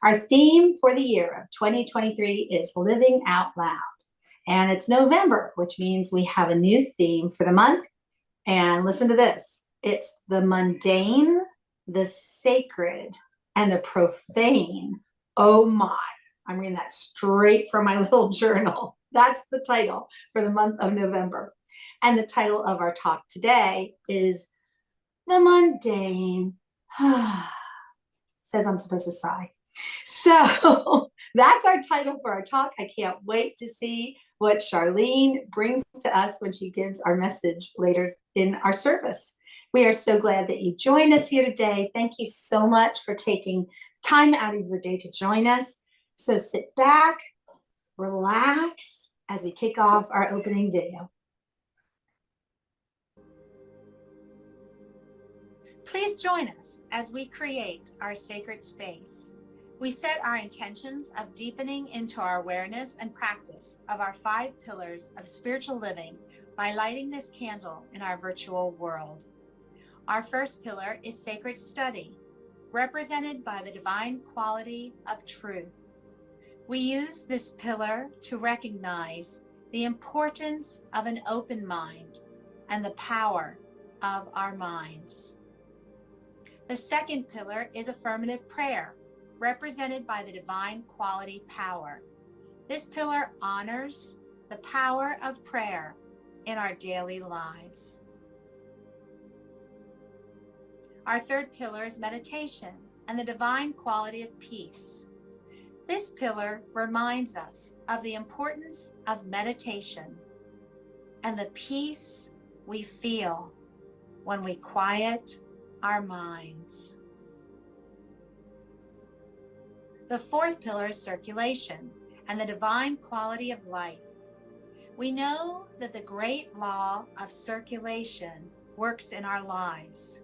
Our theme for the year of 2023 is Living Out Loud. And it's November, which means we have a new theme for the month. And listen to this. It's the mundane, the sacred, and the profane. Oh my. I'm reading that straight from my little journal. That's the title for the month of November. And the title of our talk today is The Mundane. Says I'm supposed to sigh. So that's our title for our talk. I can't wait to see what Charlene brings to us when she gives our message later in our service. We are so glad that you joined us here today. Thank you so much for taking time out of your day to join us. So sit back, relax as we kick off our opening video. Please join us as we create our sacred space. We set our intentions of deepening into our awareness and practice of our 5 pillars of spiritual living by lighting this candle in our virtual world. Our first pillar is sacred study, represented by the divine quality of truth. We use this pillar to recognize the importance of an open mind and the power of our minds. The second pillar is affirmative prayer, represented by the divine quality power. This pillar honors the power of prayer in our daily lives. Our third pillar is meditation and the divine quality of peace. This pillar reminds us of the importance of meditation and the peace we feel when we quiet our minds. The fourth pillar is circulation and the divine quality of life. We know that the great law of circulation works in our lives.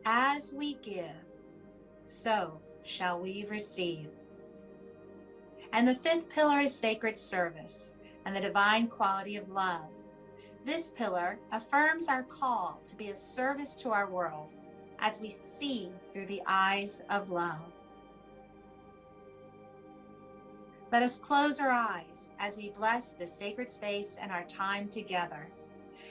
As we give, so shall we receive. And the fifth pillar is sacred service and the divine quality of love. This pillar affirms our call to be of service to our world as we see through the eyes of love. Let us close our eyes as we bless this sacred space and our time together.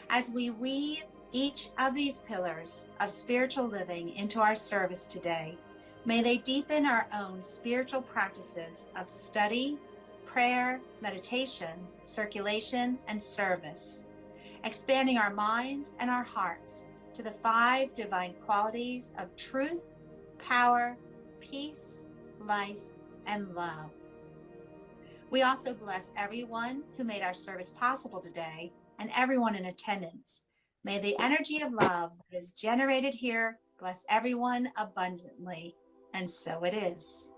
As we weave each of these pillars of spiritual living into our service today, may they deepen our own spiritual practices of study, prayer, meditation, circulation, and service, expanding our minds and our hearts to the 5 divine qualities of truth, power, peace, life, and love. We also bless everyone who made our service possible today and everyone in attendance. May the energy of love that is generated here bless everyone abundantly, and so it is.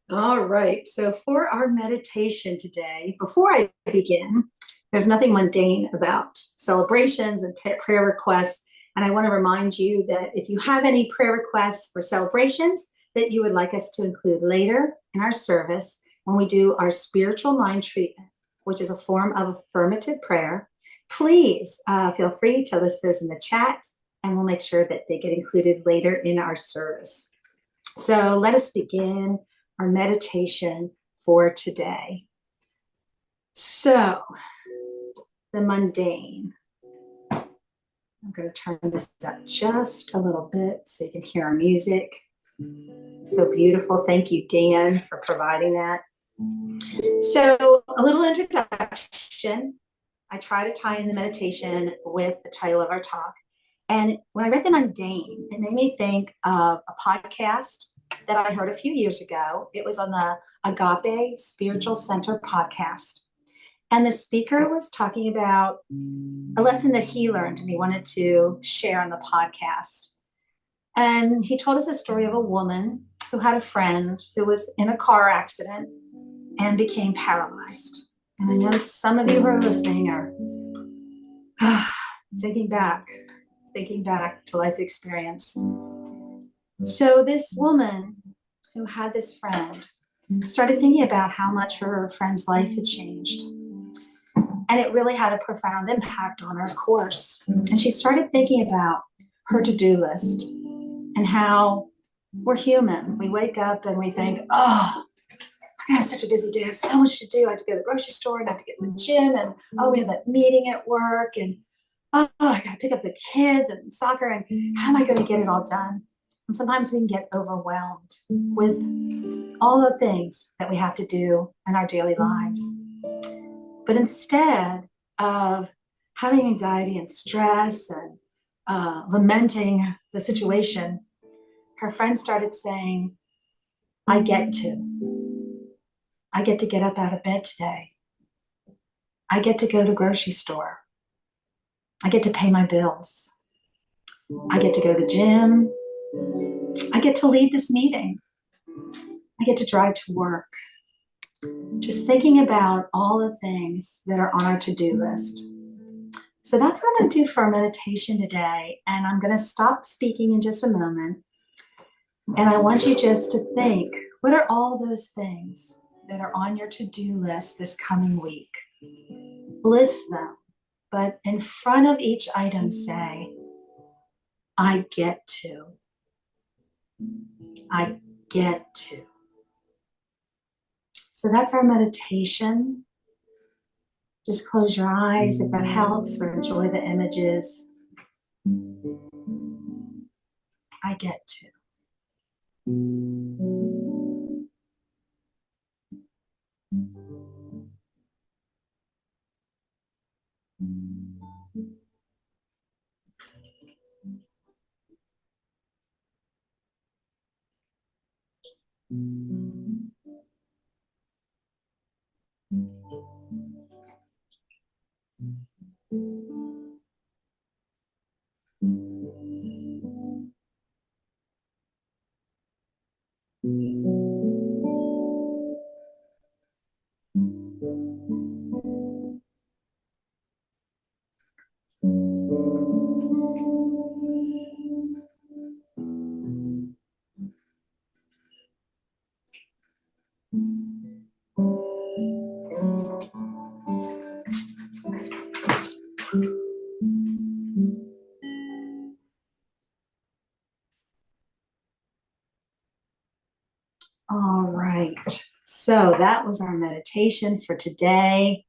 All right, so for our meditation today, before I begin, there's nothing mundane about celebrations and prayer requests. And I want to remind you that if you have any prayer requests or celebrations that you would like us to include later in our service, when we do our spiritual mind treatment, which is a form of affirmative prayer, please feel free to list those in the chat, and we'll make sure that they get included later in our service. So let us begin our meditation for today. So, the mundane. I'm going to turn this up just a little bit so you can hear our music. So beautiful. Thank you, Dan, for providing that. So a little introduction. I try to tie in the meditation with the title of our talk. And when I read the mundane, it made me think of a podcast that I heard a few years ago. It was on the Agape Spiritual Center podcast. And the speaker was talking about a lesson that he learned and he wanted to share on the podcast. And he told us a story of a woman who had a friend who was in a car accident and became paralyzed. And I know some of you who are listening are thinking back to life experience. So this woman who had this friend started thinking about how much her friend's life had changed. And it really had a profound impact on her course. And she started thinking about her to-do list and how we're human. We wake up and we think, oh, I have such a busy day. I have so much to do. I have to go to the grocery store and I have to get in the gym. And oh, we have that meeting at work. And oh, I got to pick up the kids and soccer. And how am I going to get it all done? And sometimes we can get overwhelmed with all the things that we have to do in our daily lives. But instead of having anxiety and stress and lamenting the situation, her friend started saying, I get to get up out of bed today. I get to go to the grocery store. I get to pay my bills. I get to go to the gym. I get to lead this meeting. I get to drive to work. Just thinking about all the things that are on our to-do list. So that's what I'm going to do for our meditation today. And I'm going to stop speaking in just a moment. And I want you just to think, what are all those things that are on your to-do list this coming week? List them, but in front of each item say, I get to. I get to. So that's our meditation. Just close your eyes if that helps, or enjoy the images. I get to. All right, so that was our meditation for today.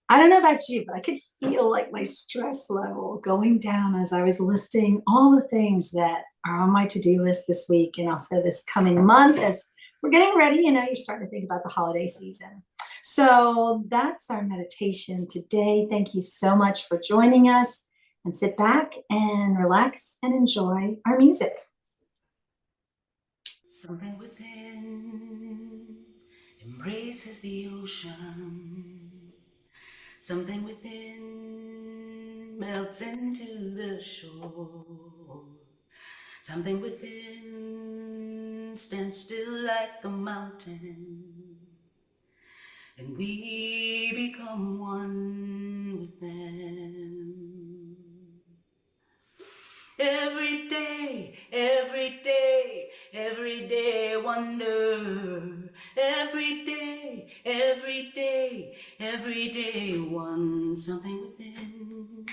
I don't know about you, but I could feel like my stress level going down as I was listing all the things that are on my to-do list this week and also this coming month as we're getting ready. You know, you're starting to think about the holiday season. So that's our meditation today. Thank you so much for joining us, and sit back and relax and enjoy our music. Something within embraces the ocean. Something within melts into the shore. Something within stands still like a mountain. And we become one with them. Every day, every day, every day wonder. Every day, every day, every day one. Something within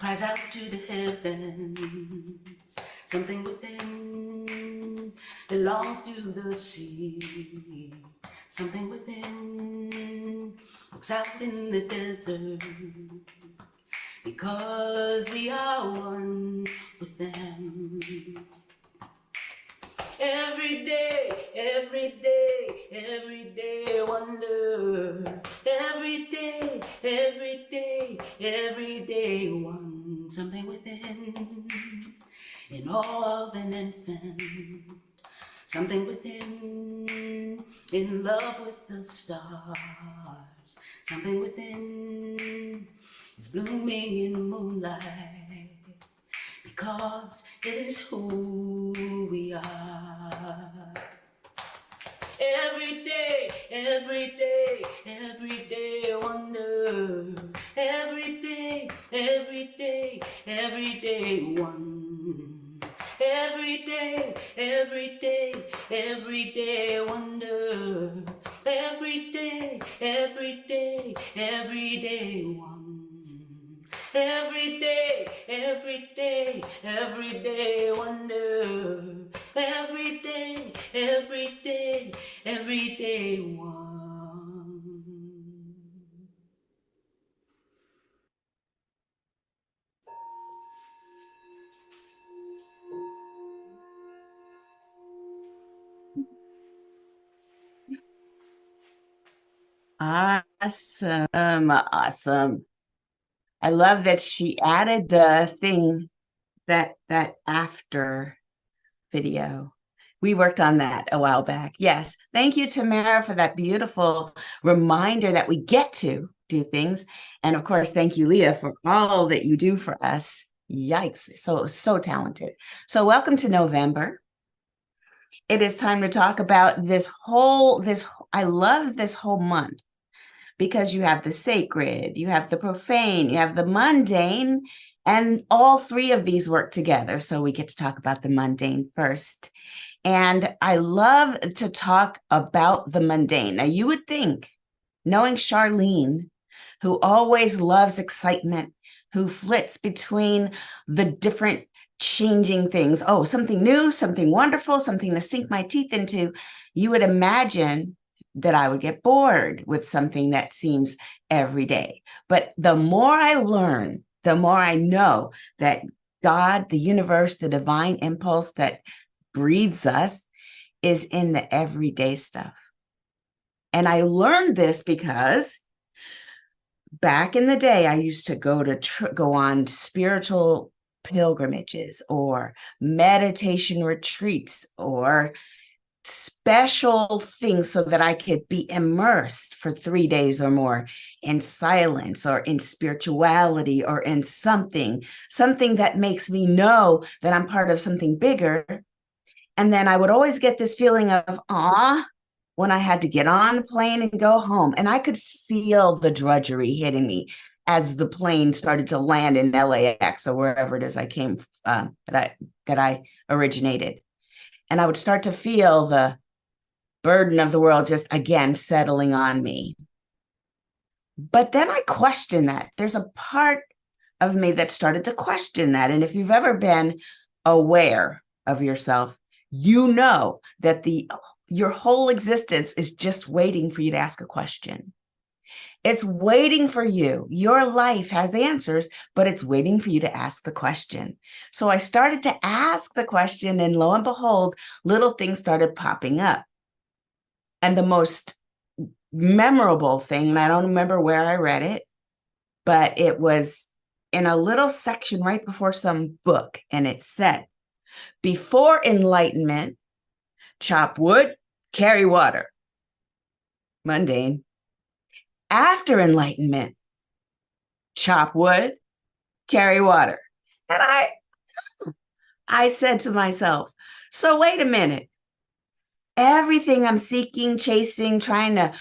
cries out to the heavens. Something within belongs to the sea. Something within looks out in the desert. Because we are one with them. Every day, every day, every day wonder. Every day, every day, every day one. Something within, in awe of an infant. Something within, in love with the stars. Something within is blooming in the moonlight, because it is who we are. Every day, every day, every day wonder. Every day, every day, every day one. Every day, every day, every day wonder. Every day, every day, every day one. Every day, every day, every day wonder. Every day, every day, every day one. Awesome. Awesome. I love that she added the thing that after video. We worked on that a while back. Yes. Thank you, Tamara, for that beautiful reminder that we get to do things. And of course, thank you, Leah, for all that you do for us. Yikes. So talented. So welcome to November. It is time to talk about I love this whole month because you have the sacred, you have the profane, you have the mundane, and all three of these work together. So we get to talk about the mundane first. And I love to talk about the mundane. Now, you would think, knowing Charlene, who always loves excitement, who flits between the different changing things, oh, something new, something wonderful, something to sink my teeth into, you would imagine that I would get bored with something that seems every day. But the more I learn, the more I know that God, the universe, the divine impulse that breathes us is in the everyday stuff. And I learned this because back in the day, I used to go on spiritual pilgrimages or meditation retreats or special things so that I could be immersed for 3 days or more in silence or in spirituality or in something that makes me know that I'm part of something bigger. And then I would always get this feeling of, when I had to get on the plane and go home. And I could feel the drudgery hitting me as the plane started to land in LAX or wherever it is I came, that I originated. And I would start to feel the burden of the world just again settling on me. But then I questioned that. There's a part of me that started to question that. And if you've ever been aware of yourself, you know that your whole existence is just waiting for you to ask a question. It's waiting for you. Your life has answers, but it's waiting for you to ask the question. So I started to ask the question, and lo and behold, little things started popping up. And the most memorable thing, and I don't remember where I read it, but it was in a little section right before some book, and it said, before enlightenment, chop wood, carry water. Mundane. After enlightenment, chop wood, carry water. And I said to myself, so wait a minute. Everything I'm seeking, chasing, trying to,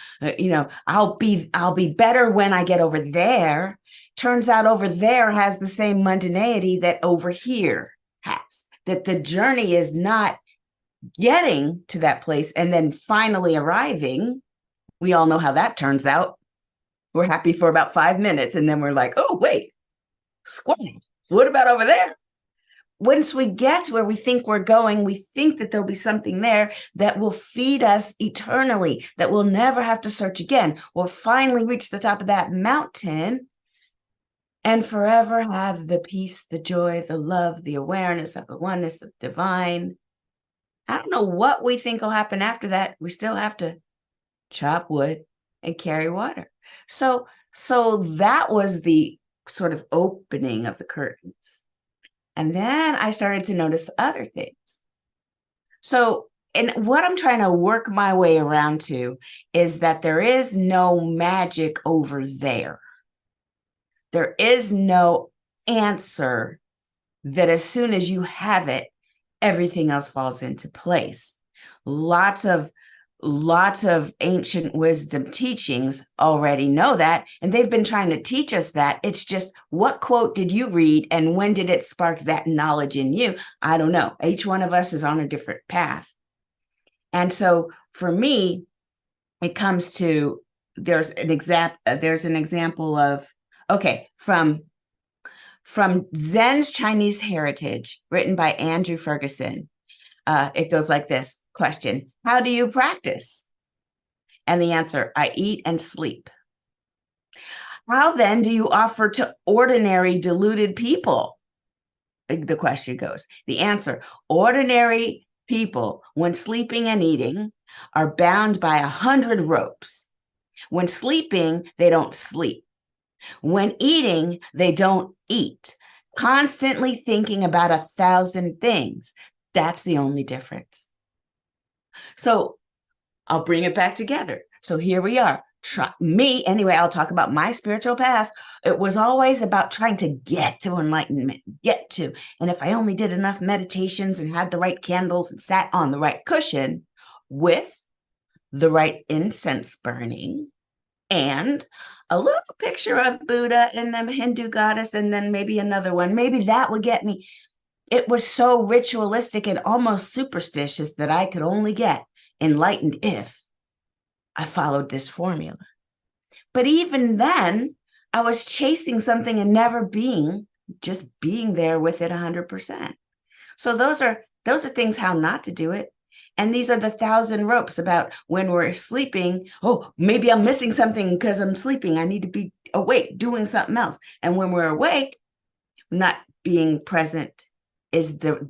I'll be better when I get over there. Turns out over there has the same mundanity that over here has. That the journey is not getting to that place and then finally arriving. We all know how that turns out. We're happy for about 5 minutes and then we're like, oh, wait, squat. What about over there? Once we get to where we think we're going, we think that there'll be something there that will feed us eternally, that we'll never have to search again. We'll finally reach the top of that mountain and forever have the peace, the joy, the love, the awareness of the oneness of divine. I don't know what we think will happen after that. We still have to chop wood and carry water. So that was the sort of opening of the curtains. And then I started to notice other things. So, and what I'm trying to work my way around to is that there is no magic over there. There is no answer that as soon as you have it, everything else falls into place. Lots of ancient wisdom teachings already know that, and they've been trying to teach us that. It's just, what quote did you read and when did it spark that knowledge in you? I don't know. Each one of us is on a different path. And so for me, it comes to, there's an example of, okay, from Zen's Chinese Heritage, written by Andrew Ferguson. It goes like this. Question: how do you practice? And the answer: I eat and sleep. How then do you offer to ordinary deluded people? The question goes. The answer: ordinary people, when sleeping and eating, are bound by 100 ropes. When sleeping, they don't sleep. When eating, they don't eat, constantly thinking about 1,000 things. That's the only difference. So I'll bring it back together. So here we are. Anyway, I'll talk about my spiritual path. It was always about trying to get to enlightenment, and if I only did enough meditations and had the right candles and sat on the right cushion with the right incense burning and a little picture of Buddha and the Hindu goddess, and then maybe another one, maybe that would get me. It was so ritualistic and almost superstitious that I could only get enlightened if I followed this formula. But even then, I was chasing something and never just being there with it 100%. So those are things how not to do it. And these are the 1,000 ropes about when we're sleeping. Oh, maybe I'm missing something because I'm sleeping. I need to be awake doing something else. And when we're awake, not being present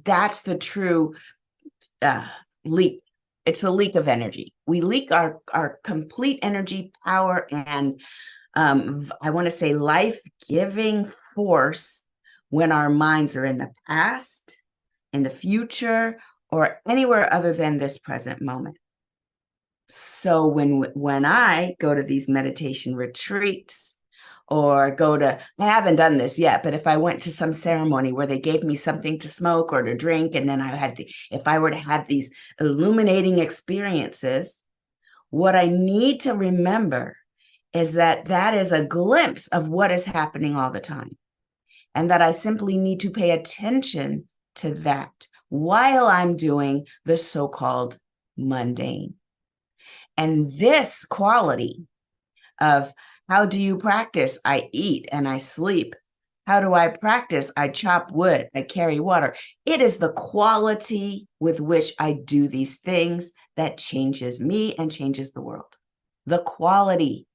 that's the true leak. It's a leak of energy. We leak our complete energy, power, and I want to say life-giving force when our minds are in the past, in the future, or anywhere other than this present moment. So when I go to these meditation retreats, or I haven't done this yet, but if I went to some ceremony where they gave me something to smoke or to drink, and then if I were to have these illuminating experiences, what I need to remember is that is a glimpse of what is happening all the time. And that I simply need to pay attention to that while I'm doing the so-called mundane. And this quality of how do you practice? I eat and I sleep. How do I practice? I chop wood, I carry water. It is the quality with which I do these things that changes me and changes the world. The quality.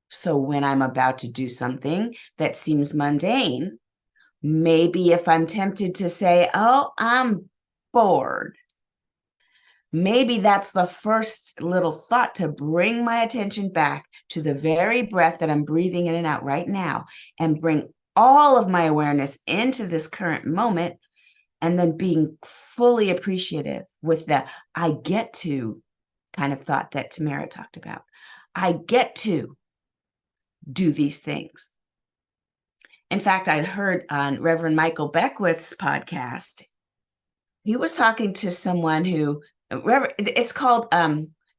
So when I'm about to do something that seems mundane, maybe if I'm tempted to say, oh, I'm bored, maybe that's the first little thought to bring my attention back to the very breath that I'm breathing in and out right now, and bring all of my awareness into this current moment, and then being fully appreciative with the I get to kind of thought that Tamara talked about. I get to do these things. In fact, I heard on Reverend Michael Beckwith's podcast, he was talking to someone who, it's called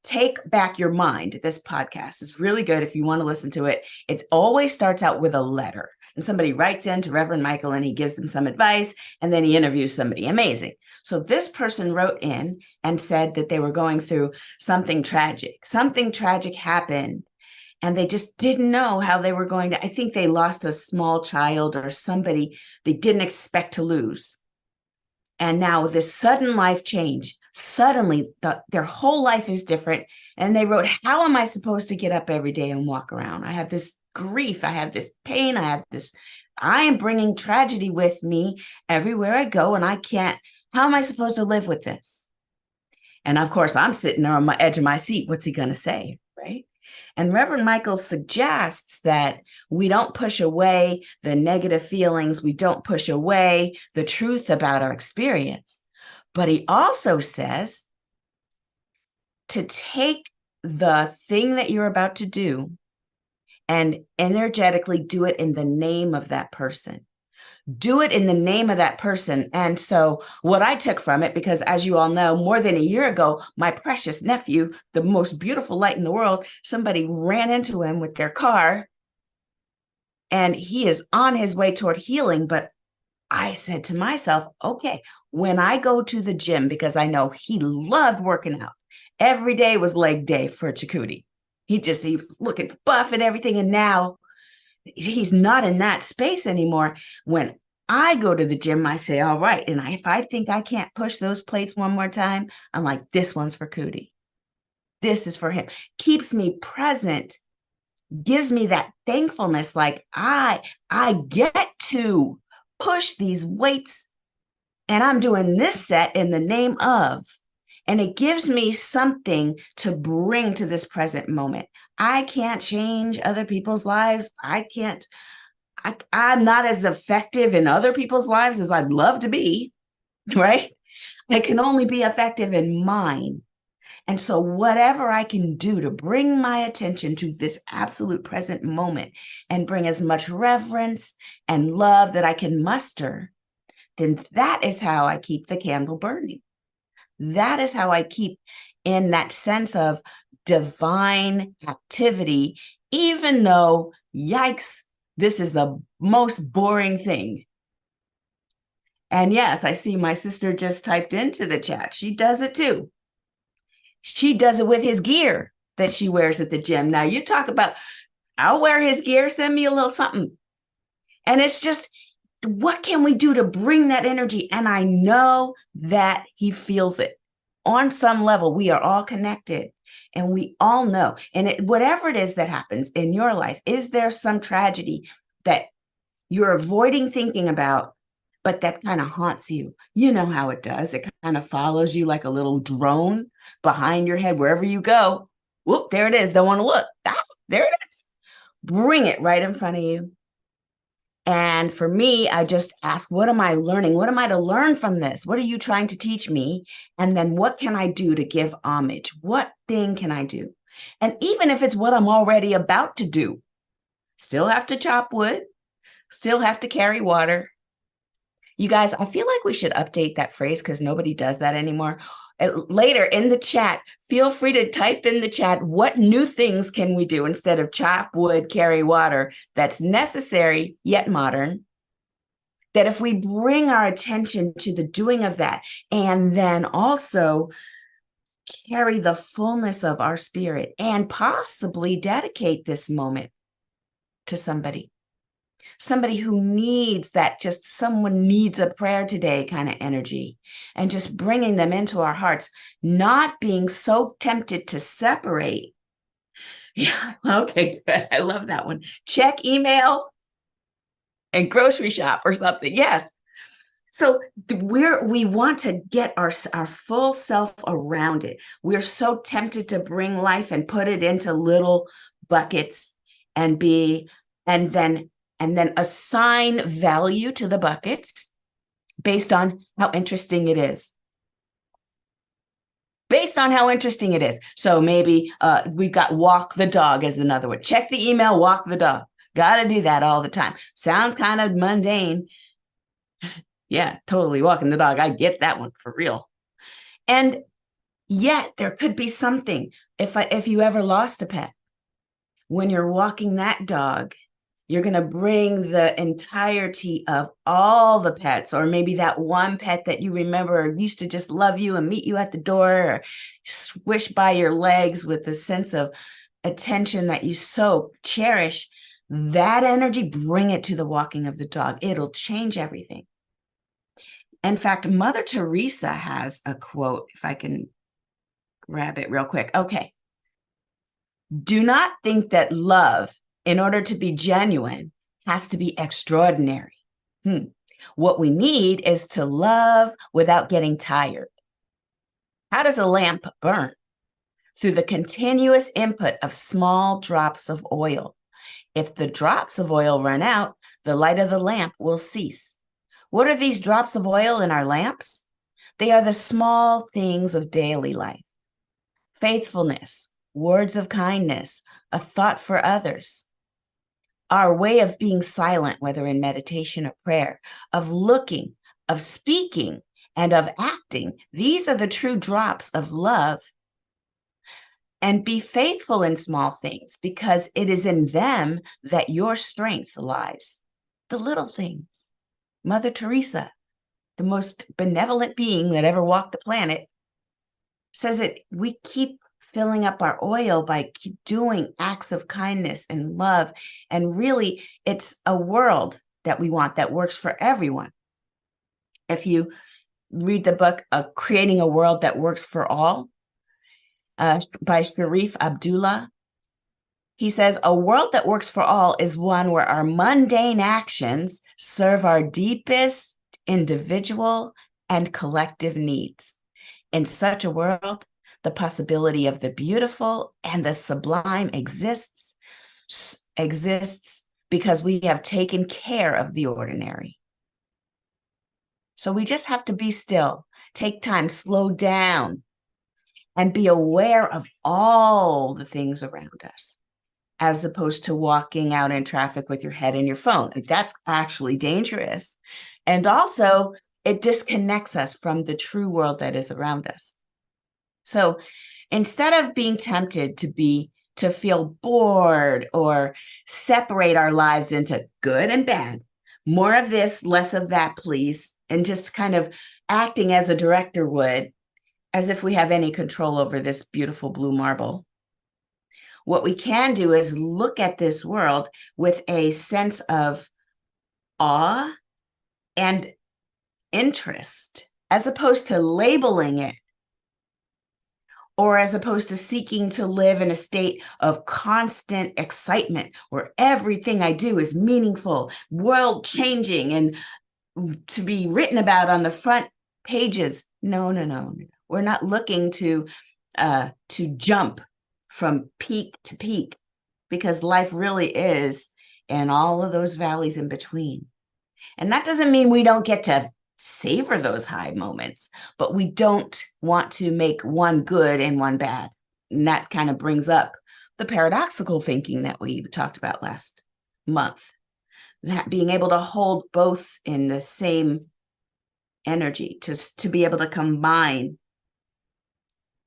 Take Back Your Mind. This podcast is really good if you want to listen to it. It always starts out with a letter, and somebody writes in to Reverend Michael and he gives them some advice, and then he interviews somebody. Amazing. So this person wrote in and said that they were going through something tragic. Something tragic happened, and they just didn't know how they were going to. I think they lost a small child or somebody they didn't expect to lose. And now this sudden life change, suddenly their whole life is different. And they wrote, how am I supposed to get up every day and walk around? I have this grief. I have this pain. I am bringing tragedy with me everywhere I go, and I can't. How am I supposed to live with this? And of course, I'm sitting there on my edge of my seat. What's he going to say, right? And Reverend Michael suggests that we don't push away the negative feelings. We don't push away the truth about our experience. But he also says to take the thing that you're about to do and energetically do it in the name of that person. Do it in the name of that person. And so what I took from it, because as you all know, more than a year ago, my precious nephew, the most beautiful light in the world, somebody ran into him with their car, and he is on his way toward healing. But I said to myself, okay, when I go to the gym, because I know he loved working out, Every day was leg day for Chakoti. He was looking buff and everything. And now he's not in that space anymore. When I go to the gym, I say, all right. And if I think I can't push those plates one more time, I'm like, this one's for Cootie. This is for him. Keeps me present, gives me that thankfulness. Like I get to push these weights and I'm doing this set in the name of, and it gives me something to bring to this present moment. I can't change other people's lives. I'm not as effective in other people's lives as I'd love to be, right? I can only be effective in mine. And so whatever I can do to bring my attention to this absolute present moment and bring as much reverence and love that I can muster, then that is how I keep the candle burning. That is how I keep in that sense of divine activity, even though, yikes, this is the most boring thing. And yes, I see my sister just typed into the chat. She does it too. She does it with his gear that she wears at the gym. Now you talk about, I'll wear his gear, send me a little something. And it's just, what can we do to bring that energy? And I know that he feels it on some level. We are all connected and we all know. And whatever it is that happens in your life, is there some tragedy that you're avoiding thinking about, but that kind of haunts you? You know how it does. It kind of follows you like a little drone behind your head wherever you go. Whoop, there it is. Don't want to look. There it is. Bring it right in front of you. And for me, I just ask, what am I learning? What am I to learn from this? What are you trying to teach me? And then what can I do to give homage? What thing can I do? And even if it's what I'm already about to do, still have to chop wood, still have to carry water. You guys, I feel like we should update that phrase because nobody does that anymore. Later in the chat, feel free to type in the chat, what new things can we do instead of chop wood, carry water, that's necessary yet modern? That if we bring our attention to the doing of that and then also carry the fullness of our spirit and possibly dedicate this moment to somebody who needs that, just someone needs a prayer today kind of energy, and just bringing them into our hearts, not being so tempted to separate. Yeah, okay, good. I love that one. Check email and grocery shop or something. Yes. So we want to get our full self around it. We're so tempted to bring life and put it into little buckets and then assign value to the buckets based on how interesting it is. Based on how interesting it is. So maybe we've got walk the dog as another one. Check the email, walk the dog. Got to do that all the time. Sounds kind of mundane. Yeah, totally walking the dog. I get that one for real. And yet there could be something. If you ever lost a pet, when you're walking that dog, you're going to bring the entirety of all the pets, or maybe that one pet that you remember used to just love you and meet you at the door, or swish by your legs with a sense of attention that you so cherish. That energy, bring it to the walking of the dog. It'll change everything. In fact, Mother Teresa has a quote, if I can grab it real quick. Okay. Do not think that love, in order to be genuine, has to be extraordinary. What we need is to love without getting tired. How does a lamp burn? Through the continuous input of small drops of oil. If the drops of oil run out, the light of the lamp will cease. What are these drops of oil in our lamps? They are the small things of daily life. Faithfulness, words of kindness, a thought for others. Our way of being silent, whether in meditation or prayer, of looking, of speaking, and of acting. These are the true drops of love. And be faithful in small things, because it is in them that your strength lies. The little things. Mother Teresa, the most benevolent being that ever walked the planet, says that we keep filling up our oil by keep doing acts of kindness and love. And really, it's a world that we want that works for everyone. If you read the book, Creating a World That Works for All, by Sharif Abdullah, he says, a world that works for all is one where our mundane actions serve our deepest individual and collective needs. In such a world, the possibility of the beautiful and the sublime exists because we have taken care of the ordinary. So we just have to be still, take time, slow down, and be aware of all the things around us, as opposed to walking out in traffic with your head in your phone. That's actually dangerous. And also, it disconnects us from the true world that is around us. So instead of being tempted to feel bored or separate our lives into good and bad, more of this, less of that, please, and just kind of acting as a director would, as if we have any control over this beautiful blue marble. What we can do is look at this world with a sense of awe and interest, as opposed to labeling it, or as opposed to seeking to live in a state of constant excitement where everything I do is meaningful, world-changing, and to be written about on the front pages. No. We're not looking to jump from peak to peak, because life really is in all of those valleys in between. And that doesn't mean we don't get to savor those high moments, but we don't want to make one good and one bad. And that kind of brings up the paradoxical thinking that we talked about last month, that being able to hold both in the same energy, to be able to combine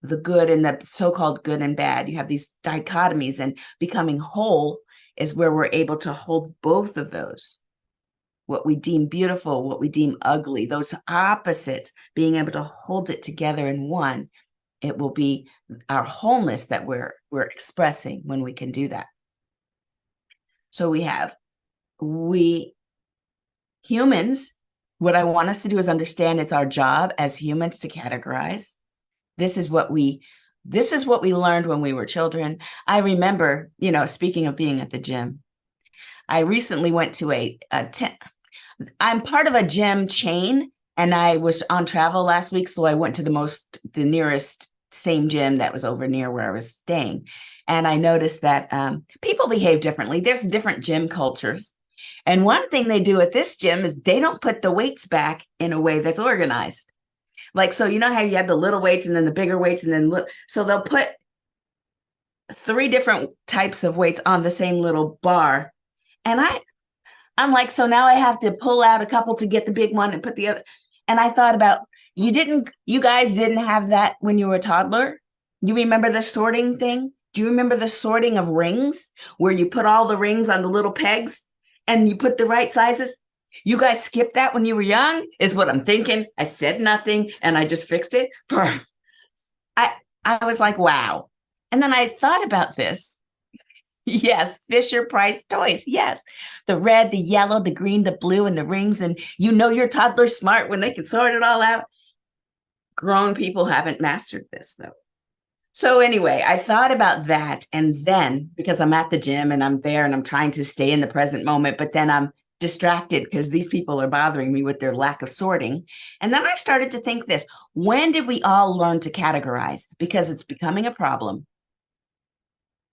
the good and the so-called good and bad. You have these dichotomies, and becoming whole is where we're able to hold both of those. What we deem beautiful, what we deem ugly, those opposites, being able to hold it together in one, it will be our wholeness that we're expressing when we can do that. So we humans, what I want us to do is understand it's our job as humans to categorize. This is what we learned when we were children. I remember, speaking of being at the gym, I recently went to I'm part of a gym chain, and I was on travel last week, so I went to the nearest same gym that was over near where I was staying. And I noticed that people behave differently. There's different gym cultures. And one thing they do at this gym is they don't put the weights back in a way that's organized. Like, so you know how you have the little weights and then the bigger weights, and then so they'll put 3 different types of weights on the same little bar. And I'm like, so now I have to pull out a couple to get the big one and put the other. And I thought about, you guys didn't have that when you were a toddler? You remember the sorting thing? Do you remember the sorting of rings, where you put all the rings on the little pegs and you put the right sizes? You guys skipped that when you were young, is what I'm thinking. I said nothing and I just fixed it. I was like, wow. And then I thought about this. Yes, Fisher Price toys. Yes. The red, the yellow, the green, the blue, and the rings. And your toddler's smart when they can sort it all out. Grown people haven't mastered this, though. So anyway, I thought about that. And then, because I'm at the gym and I'm there and I'm trying to stay in the present moment, but then I'm distracted because these people are bothering me with their lack of sorting. And then I started to think this: when did we all learn to categorize? Because it's becoming a problem.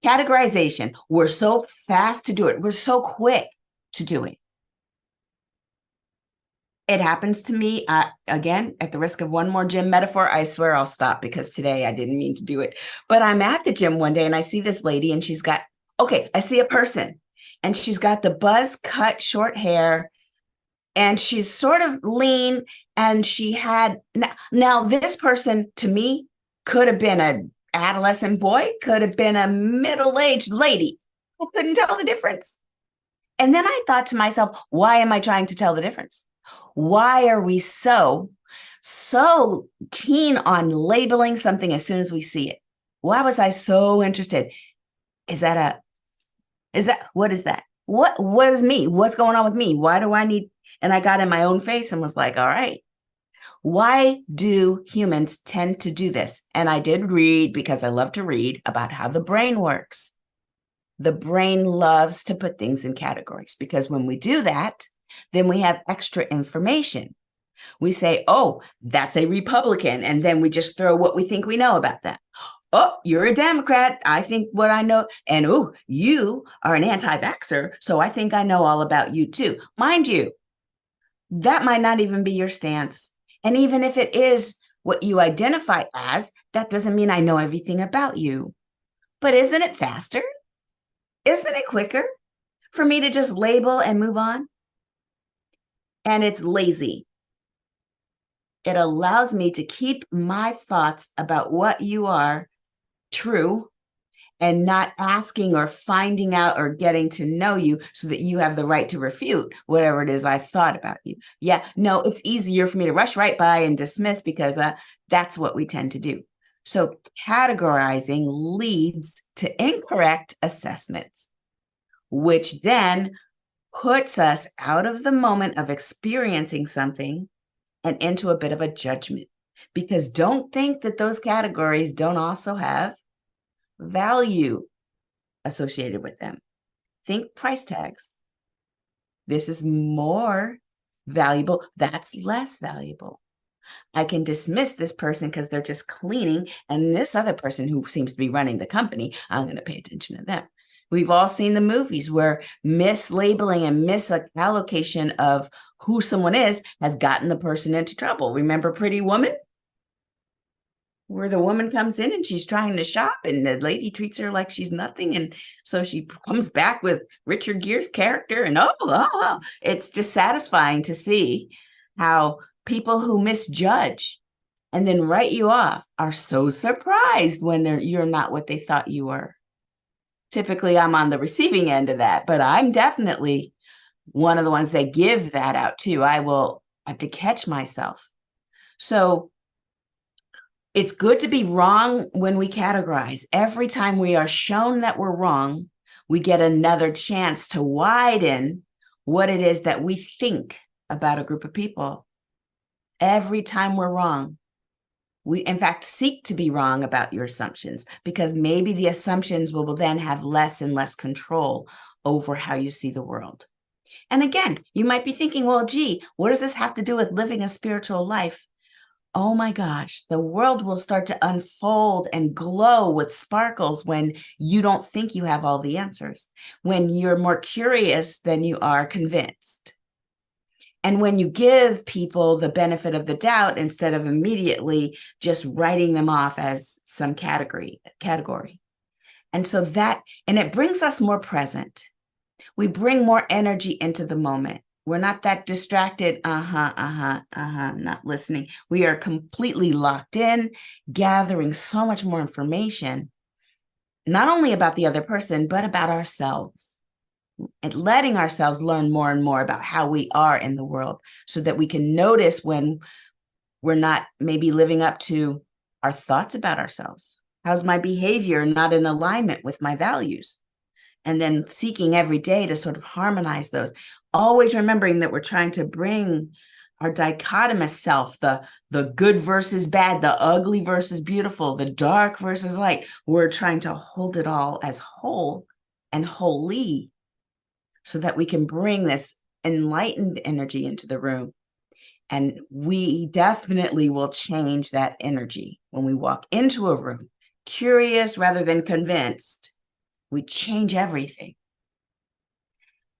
Categorization. We're so fast to do it. We're so quick to do it. It happens to me, again, at the risk of one more gym metaphor, I swear I'll stop because today I didn't mean to do it. But I'm at the gym one day and I see this lady and I see a person and she's got the buzz cut short hair and she's sort of lean, and she had, now this person to me could have been an adolescent boy, could have been a middle-aged lady. I couldn't tell the difference. And then I thought to myself, why am I trying to tell the difference? Why are we so so keen on labeling something as soon as we see it. Why was I so interested? What is that? What is me? What's going on with me? Why do I need, and I got in my own face and was like, all right, why do humans tend to do this? And I did read, because I love to read, about how the brain works. The brain loves to put things in categories, because when we do that, then we have extra information. We say, oh, that's a Republican. And then we just throw what we think we know about them. Oh, you're a Democrat. I think what I know. And oh, you are an anti-vaxxer. So I think I know all about you too. Mind you, that might not even be your stance. And even if it is what you identify as, that doesn't mean I know everything about you. But isn't it faster? Isn't it quicker for me to just label and move on? And it's lazy. It allows me to keep my thoughts about what you are true, and not asking or finding out or getting to know you so that you have the right to refute whatever it is I thought about you. Yeah, no, it's easier for me to rush right by and dismiss, because that's what we tend to do. So categorizing leads to incorrect assessments, which then puts us out of the moment of experiencing something and into a bit of a judgment. Because don't think that those categories don't also have value associated with them. Think price tags. This is more valuable. That's less valuable. I can dismiss this person because they're just cleaning, and this other person who seems to be running the company, I'm going to pay attention to them. We've all seen the movies where mislabeling and misallocation of who someone is has gotten the person into trouble. Remember Pretty Woman? Where the woman comes in and she's trying to shop, and the lady treats her like she's nothing. And so she comes back with Richard Gere's character, and it's just satisfying to see how people who misjudge and then write you off are so surprised when you're not what they thought you were. Typically, I'm on the receiving end of that, but I'm definitely one of the ones that give that out too. I will have to catch myself. So it's good to be wrong when we categorize. Every time we are shown that we're wrong, we get another chance to widen what it is that we think about a group of people. Every time we're wrong, we in fact seek to be wrong about your assumptions, because maybe the assumptions will then have less and less control over how you see the world. And again, you might be thinking, well, gee, what does this have to do with living a spiritual life? Oh my gosh, the world will start to unfold and glow with sparkles when you don't think you have all the answers, when you're more curious than you are convinced. And when you give people the benefit of the doubt instead of immediately just writing them off as some category. And so and it brings us more present. We bring more energy into the moment. We're not that distracted, not listening. We are completely locked in, gathering so much more information, not only about the other person, but about ourselves, and letting ourselves learn more and more about how we are in the world, so that we can notice when we're not maybe living up to our thoughts about ourselves. How's my behavior not in alignment with my values? And then seeking every day to sort of harmonize those. Always remembering that we're trying to bring our dichotomous self, the good versus bad, the ugly versus beautiful, the dark versus light. We're trying to hold it all as whole and holy, so that we can bring this enlightened energy into the room. And we definitely will change that energy when we walk into a room, curious rather than convinced. We change everything.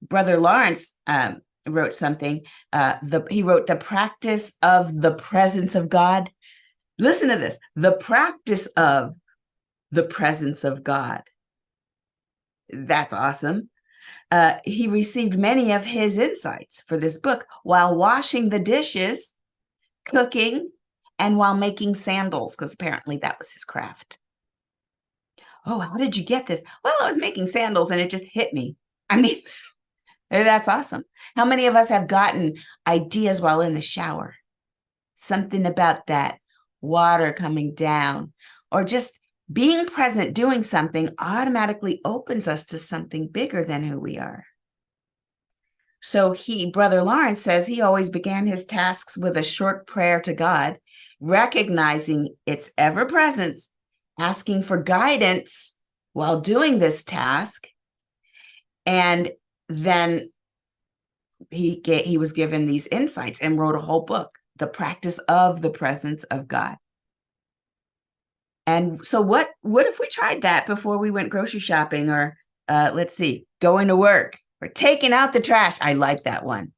Brother Lawrence wrote something. He wrote the practice of the presence of God. Listen to this. The practice of the presence of God. That's awesome. He received many of his insights for this book while washing the dishes, cooking, and while making sandals, because apparently that was his craft. Oh, how did you get this? Well, I was making sandals and it just hit me. I mean, that's awesome. How many of us have gotten ideas while in the shower? something about that water coming down, or just being present, doing something automatically opens us to something bigger than who we are. So Brother Lawrence says he always began his tasks with a short prayer to God, recognizing its ever presence, asking for guidance while doing this task. And then he was given these insights and wrote a whole book, The Practice of the Presence of God. And so what if we tried that before we went grocery shopping, or let's see, going to work, or taking out the trash? I like that one.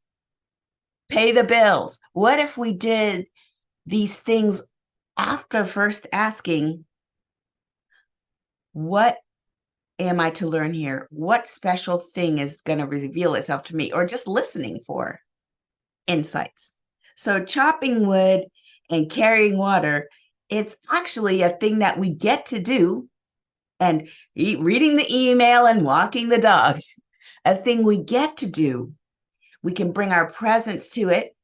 Pay the bills. What if we did these things after first asking, what am I to learn here? What special thing is going to reveal itself to me? Or just listening for insights. So chopping wood and carrying water, it's actually a thing that we get to do, and reading the email and walking the dog, a thing we get to do. We can bring our presence to it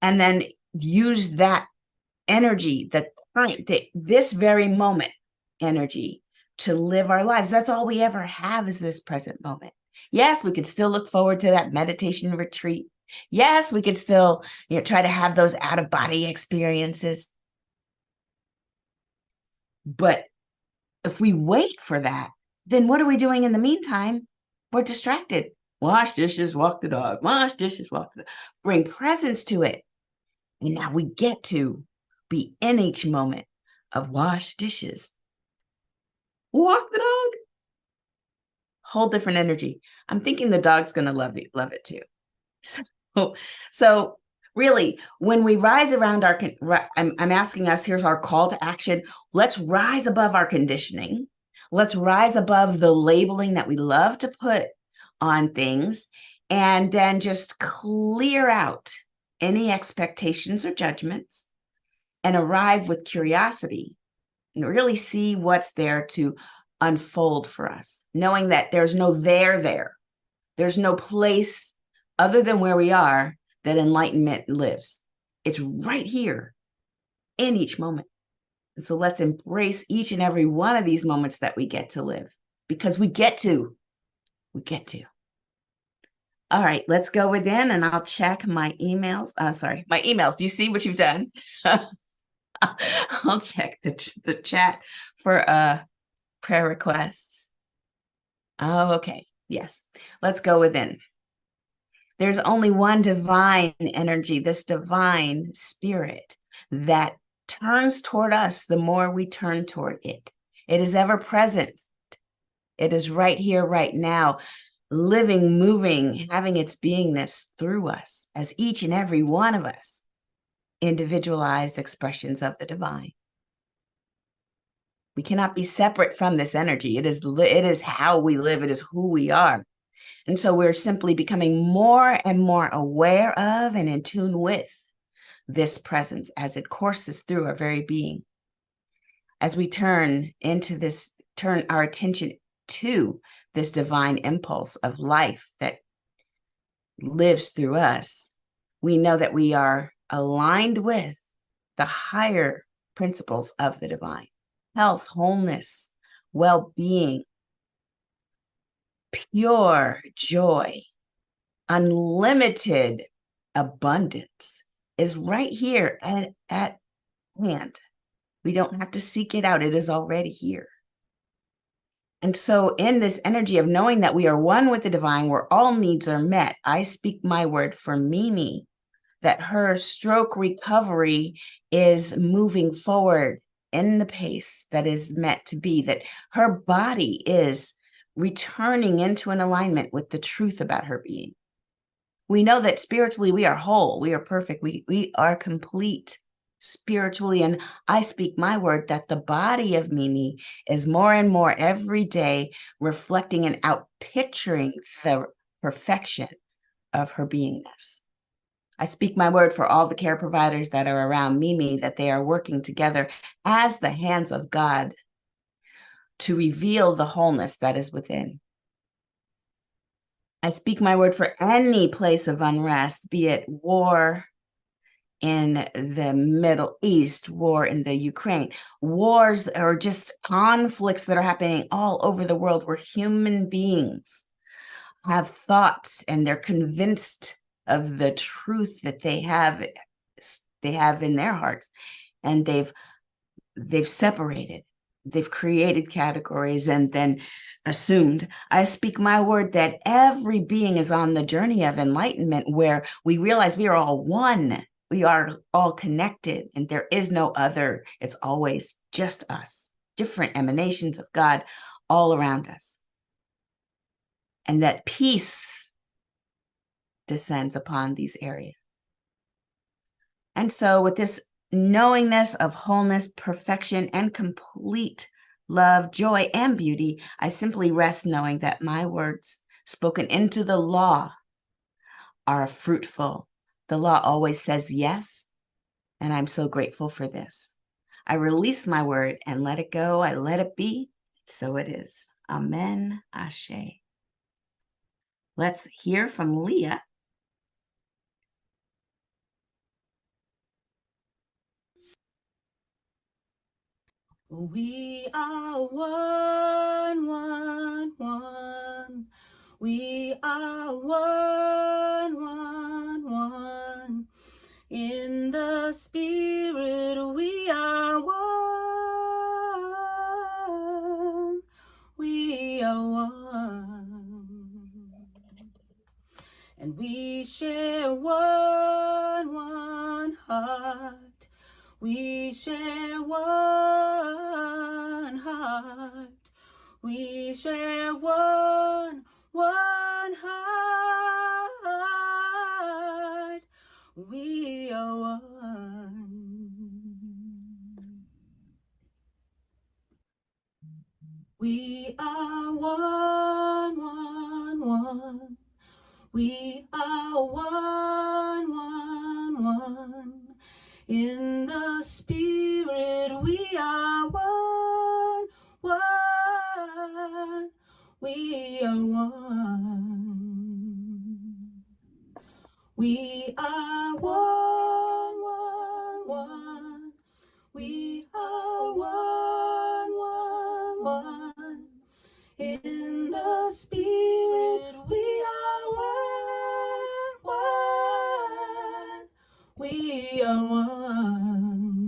and then use that energy, this very moment energy, to live our lives. That's all we ever have, is this present moment. Yes, we could still look forward to that meditation retreat. Yes, we could still try to have those out-of-body experiences. But if we wait for that, then what are we doing in the meantime? We're distracted. Wash dishes, walk the dog. Wash dishes, walk the dog. Bring presence to it. And now we get to be in each moment of wash dishes, walk the dog. Whole different energy. I'm thinking the dog's going to love it too. So really, when we rise around I'm asking us, here's our call to action. Let's rise above our conditioning. Let's rise above the labeling that we love to put on things, and then just clear out any expectations or judgments and arrive with curiosity and really see what's there to unfold for us, knowing that there's no there. There's no place other than where we are that enlightenment lives. It's right here in each moment. And so let's embrace each and every one of these moments that we get to live, because we get to. All right, let's go within, and I'll check my emails. My emails. Do you see what you've done? I'll check the chat for prayer requests. Oh, okay. Yes. Let's go within. There's only one divine energy, this divine spirit that turns toward us the more we turn toward it. It is ever present. It is right here, right now, living, moving, having its beingness through us, as each and every one of us, individualized expressions of the divine. We cannot be separate from this energy. It is how we live. It is who we are. And so we're simply becoming more and more aware of and in tune with this presence as it courses through our very being. As we turn our attention to this divine impulse of life that lives through us, we know that we are aligned with the higher principles of the divine: health, wholeness, well-being, pure joy, unlimited abundance is right here at hand. We don't have to seek it out. It is already here. And so in this energy of knowing that we are one with the divine, where all needs are met, I speak my word for Mimi, that her stroke recovery is moving forward in the pace that is meant to be, that her body is returning into an alignment with the truth about her being. We know that spiritually we are whole, we are perfect, we are complete spiritually. And I speak my word that the body of Mimi is more and more every day reflecting and outpicturing the perfection of her beingness. I speak my word for all the care providers that are around Mimi, that they are working together as the hands of God to reveal the wholeness that is within. I speak my word for any place of unrest, be it war, in the Middle East, war in the Ukraine, wars or just conflicts that are happening all over the world where human beings have thoughts and they're convinced of the truth that they have in their hearts, and they've separated, they've created categories and then assumed. I speak my word that every being is on the journey of enlightenment, where we realize we are all one, we are all connected, and there is no other. It's always just us, different emanations of God all around us, and that peace descends upon these areas. And so with this knowingness of wholeness, perfection, and complete love, joy, and beauty, I simply rest knowing that my words spoken into the law are fruitful. The law always says yes, and I'm so grateful for this. I release my word and let it go. I let it be. So it is. Amen. Ashe. Let's hear from Leah. We are one, one, one. We are one, one, one. In the spirit, we are one. We are one. And we share one heart. We share one heart. We share one heart. We are one. We are one, one. We are one, one. In the spirit, we are one, one. We are one. We are one, one. We are one, one. In the spirit, we are one, one. We are one.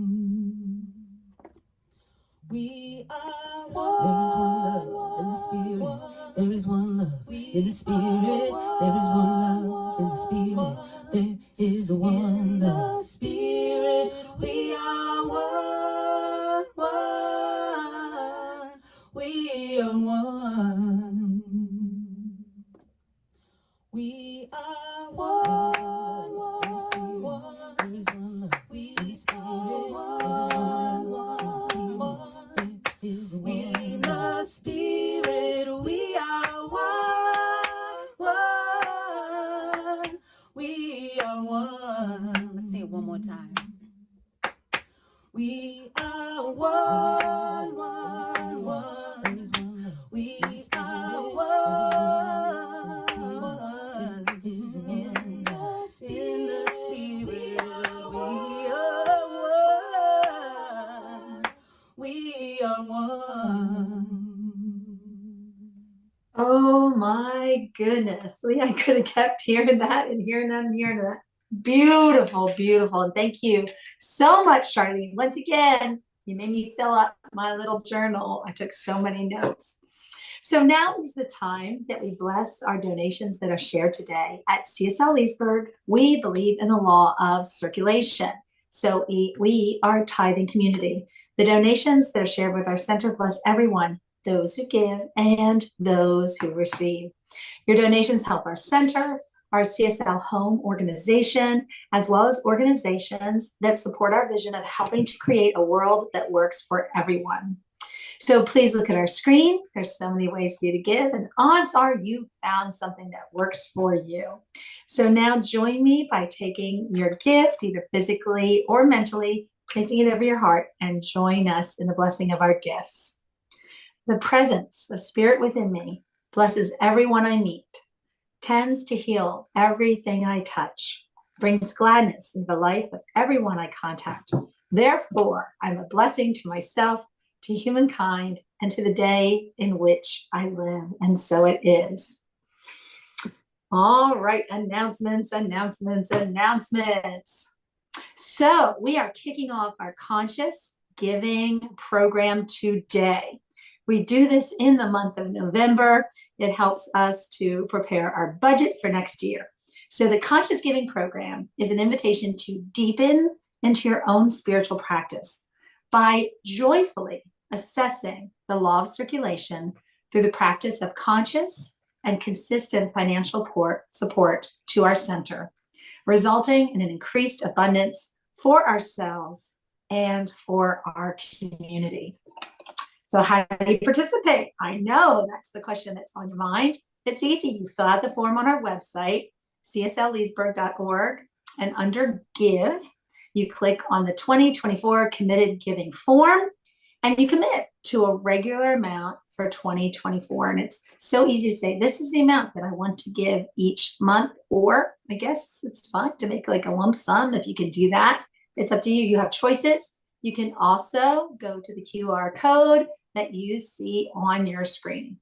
We are one. There is one love in the spirit. There is one love in the spirit. There is one love in the spirit. There is one love. Spirit, we are one, one. We are one. We are one, one. There is one love. We are one, one. There is one. In the spirit, we are one, one. We are one. Let's sing it one more time. We are one, one. There is one love. We are one. In the spirit, we are one. We are one. Oh my goodness, Lee, I could have kept hearing that and hearing that and hearing that. Beautiful, beautiful. And thank you so much, Charlene. Once again, you made me fill up my little journal. I took so many notes. So now is the time that we bless our donations that are shared today. At CSL Leesburg, we believe in the law of circulation. So we are a tithing community. The donations that are shared with our center bless everyone, those who give and those who receive. Your donations help our center, our CSL home organization, as well as organizations that support our vision of helping to create a world that works for everyone. So please look at our screen. There's so many ways for you to give, and odds are you found something that works for you. So now join me by taking your gift, either physically or mentally, placing it over your heart, and join us in the blessing of our gifts. The presence of spirit within me blesses everyone I meet, tends to heal everything I touch, brings gladness in the life of everyone I contact. Therefore, I'm a blessing to myself, to humankind, and to the day in which I live. And so it is. All right, announcements. So we are kicking off our conscious giving program today. We do this in the month of November. It helps us to prepare our budget for next year. So the conscious giving program is an invitation to deepen into your own spiritual practice by joyfully assessing the law of circulation through the practice of conscious and consistent financial support to our center, resulting in an increased abundance for ourselves and for our community. So how do you participate? I know that's the question that's on your mind. It's easy. You fill out the form on our website, cslleesburg.org, and under Give, you click on the 2024 Committed Giving form, and you commit to a regular amount for 2024. And it's so easy to say, this is the amount that I want to give each month, or I guess it's fine to make like a lump sum if you can do that. It's up to you. You have choices. You can also go to the QR code that you see on your screen.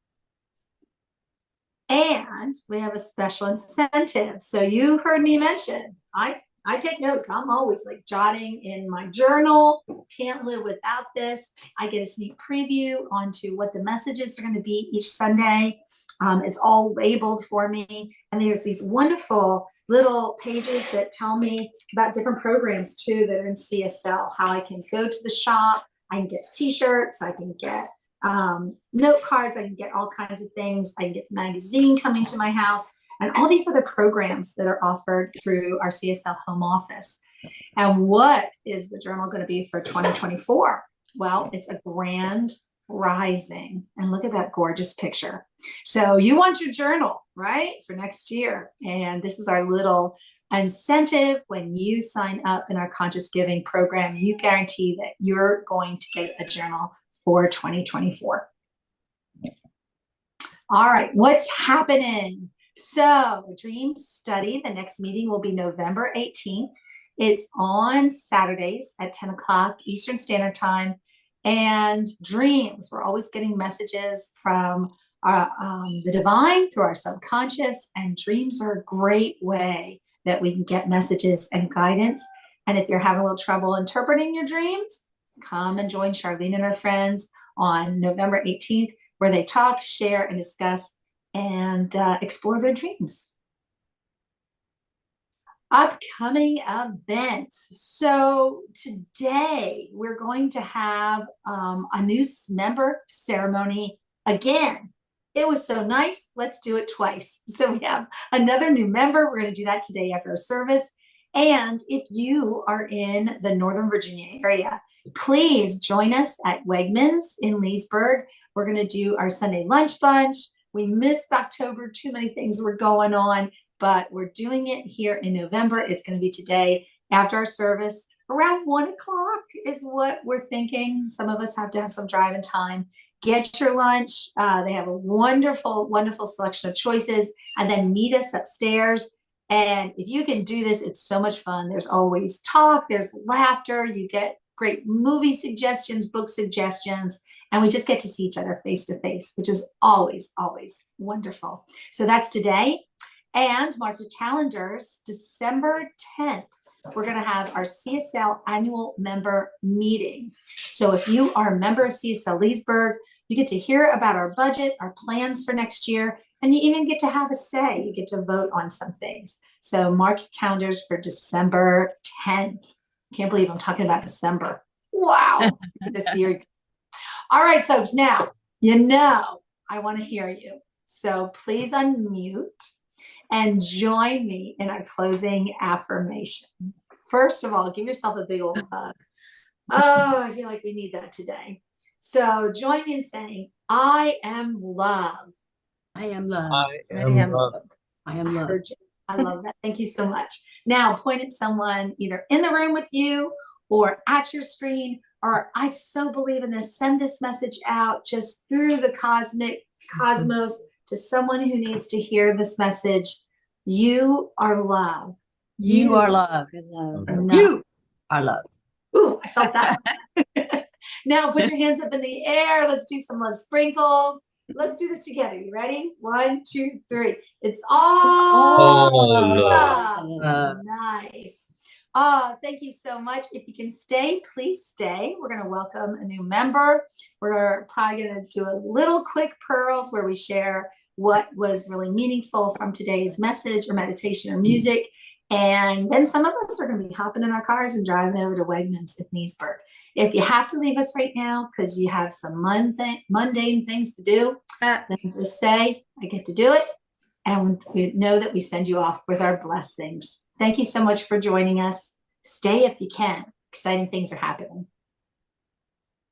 And we have a special incentive. So you heard me mention, I take notes. I'm always like jotting in my journal. Can't live without this. I get a sneak preview onto what the messages are going to be each Sunday. It's all labeled for me. And there's these wonderful little pages that tell me about different programs too that are in CSL, how I can go to the shop. I can get t-shirts. I can get note cards. I can get all kinds of things. I can get the magazine coming to my house, and all these other programs that are offered through our CSL home office. And what is the journal going to be for 2024? Well, it's a grand rising. And look at that gorgeous picture. So you want your journal, right, for next year. And this is our little incentive. When you sign up in our conscious giving program, you guarantee that you're going to get a journal for 2024. All right, what's happening? So Dream Study, the next meeting will be November 18th. It's on Saturdays at 10 o'clock Eastern Standard Time. And dreams, we're always getting messages from the divine through our subconscious, and dreams are a great way that we can get messages and guidance. And if you're having a little trouble interpreting your dreams, come and join Charlene and her friends on November 18th, where they talk, share, and discuss and explore their dreams. Upcoming events. So today we're going to have a new member ceremony again. It was so nice. Let's do it twice. So we have another new member. We're going to do that today after our service. And if you are in the Northern Virginia area, please join us at Wegmans in Leesburg. We're going to do our Sunday lunch bunch. We missed October. Too many things were going on, but we're doing it here in November. It's going to be today after our service. Around 1 o'clock is what we're thinking. Some of us have to have some driving time. Get your lunch. They have a wonderful, wonderful selection of choices, and then meet us upstairs. And if you can do this, it's so much fun. There's always talk, there's laughter, you get great movie suggestions, book suggestions, and we just get to see each other face to face, which is always, always wonderful. So that's today. And mark your calendars, December 10th, we're going to have our CSL annual member meeting. So if you are a member of CSL Leesburg, you get to hear about our budget, our plans for next year, and you even get to have a say. You get to vote on some things. So mark your calendars for December 10th. Can't believe I'm talking about December. Wow, this year. All right, folks, now, you know I want to hear you. So please unmute and join me in our closing affirmation. First of all, give yourself a big old hug. Oh, I feel like we need that today. So join me in saying, I am love. I am love. I am love. I am love. I love that. Thank you so much. Now point at someone either in the room with you or at your screen, or I so believe in this. Send this message out just through the cosmos to someone who needs to hear this message. You are love. You are loved. Enough. You are loved. Ooh, I felt that. Now put your hands up in the air. Let's do some love sprinkles. Let's do this together. You ready? 1, 2, 3. It's all love. Nice. Oh, thank you so much. If you can stay, please stay. We're going to welcome a new member. We're probably going to do a little quick pearls where we share what was really meaningful from today's message or meditation or music. And then some of us are going to be hopping in our cars and driving over to Wegmans at Neesburg. If you have to leave us right now because you have some mundane things to do, then just say, I get to do it. And we know that we send you off with our blessings. Thank you so much for joining us. Stay if you can. Exciting things are happening.